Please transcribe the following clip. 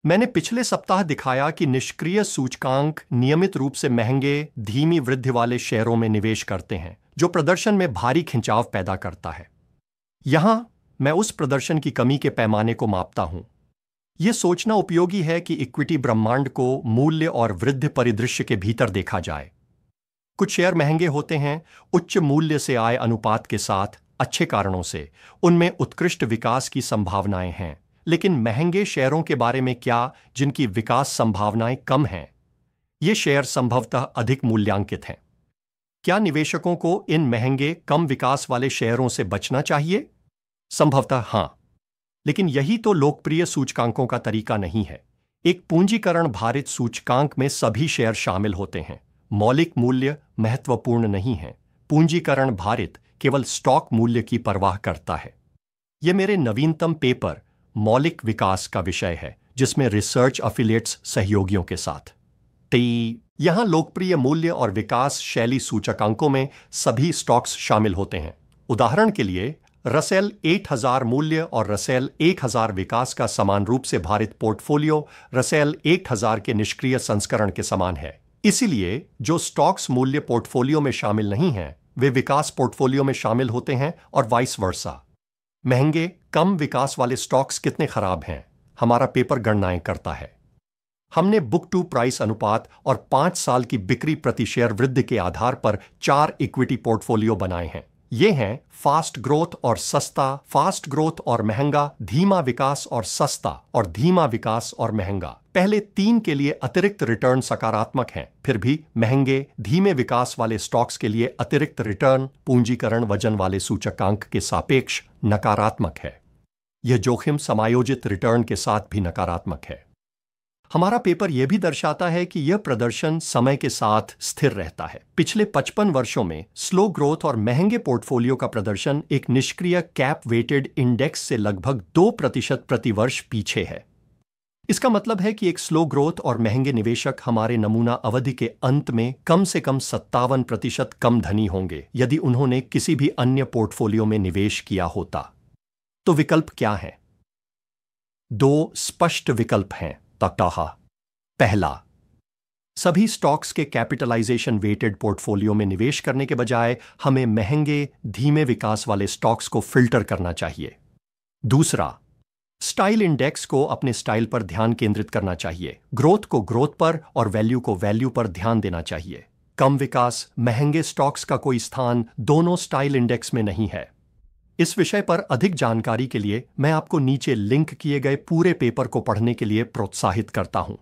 मैंने पिछले सप्ताह दिखाया कि निष्क्रिय सूचकांक नियमित रूप से महंगे, धीमी वृद्धि वाले शेयरों में निवेश करते हैं, जो प्रदर्शन में भारी खिंचाव पैदा करता है। यहां मैं उस प्रदर्शन की कमी के पैमाने को मापता हूं। यह सोचना उपयोगी है कि इक्विटी ब्रह्मांड को मूल्य और वृद्धि परिदृश्य के भीतर देखा जाए। कुछ शेयर महंगे होते हैं उच्च मूल्य से आय अनुपात के साथ, अच्छे कारणों से उनमें उत्कृष्ट विकास की संभावनाएं हैं। लेकिन महंगे शेयरों के बारे में क्या जिनकी विकास संभावनाएं कम हैं? ये शेयर संभवतः अधिक मूल्यांकित हैं। क्या निवेशकों को इन महंगे, कम विकास वाले शेयरों से बचना चाहिए? संभवतः हां। लेकिन यही तो लोकप्रिय सूचकांकों का तरीका नहीं है। एक पूंजीकरण भारित सूचकांक में सभी शेयर शामिल होते हैं। मौलिक मूल्य महत्वपूर्ण नहीं है। पूंजीकरण भारित केवल स्टॉक मूल्य की परवाह करता है। यह मेरे नवीनतम पेपर मौलिक विकास का विषय है, जिसमें रिसर्च एफिलिएट्स सहयोगियों के साथ। यहां लोकप्रिय मूल्य और विकास शैली सूचकांकों में सभी स्टॉक्स शामिल होते हैं। उदाहरण के लिए, रसेल 8000 मूल्य और रसेल 1000 विकास का समान रूप से भारित पोर्टफोलियो रसेल 1000 के निष्क्रिय संस्करण के समान है। इसीलिए जो स्टॉक्स मूल्य पोर्टफोलियो में शामिल नहीं हैं, वे विकास पोर्टफोलियो में शामिल होते हैं और वाइस वर्सा। महंगे, कम विकास वाले स्टॉक्स कितने खराब हैं, हमारा पेपर गणनाएं करता है। हमने बुक टू प्राइस अनुपात और 5 साल की बिक्री प्रति शेयर वृद्धि के आधार पर 4 इक्विटी पोर्टफोलियो बनाए हैं। ये हैं फास्ट ग्रोथ और सस्ता, फास्ट ग्रोथ और महंगा, धीमा विकास और सस्ता, और धीमा विकास और महंगा। पहले 3 के लिए अतिरिक्त रिटर्न सकारात्मक हैं, फिर भी महंगे, धीमे विकास वाले स्टॉक्स के लिए अतिरिक्त रिटर्न पूंजीकरण वजन वाले सूचकांक के सापेक्ष नकारात्मक है। यह जोखिम समायोजित रिटर्न के साथ भी नकारात्मक है। हमारा पेपर यह भी दर्शाता है कि यह प्रदर्शन समय के साथ स्थिर रहता है। पिछले 55 वर्षों में स्लो ग्रोथ और महंगे पोर्टफोलियो का प्रदर्शन एक निष्क्रिय कैप वेटेड इंडेक्स से लगभग 2% प्रति वर्ष पीछे है। इसका मतलब है कि एक स्लो ग्रोथ और महंगे निवेशक हमारे नमूना अवधि के अंत में कम से कम 57% कम धनी होंगे यदि उन्होंने किसी भी अन्य पोर्टफोलियो में निवेश किया होता। तो विकल्प क्या है? 2 स्पष्ट विकल्प हैं। पहला, सभी स्टॉक्स के कैपिटलाइजेशन वेटेड पोर्टफोलियो में निवेश करने के बजाय हमें महंगे, धीमे विकास वाले स्टॉक्स को फिल्टर करना चाहिए। दूसरा, स्टाइल इंडेक्स को अपने स्टाइल पर ध्यान केंद्रित करना चाहिए। ग्रोथ को ग्रोथ पर और वैल्यू को वैल्यू पर ध्यान देना चाहिए। कम विकास, महंगे स्टॉक्स का कोई स्थान दोनों स्टाइल इंडेक्स में नहीं है। इस विषय पर अधिक जानकारी के लिए मैं आपको नीचे लिंक किए गए पूरे पेपर को पढ़ने के लिए प्रोत्साहित करता हूं।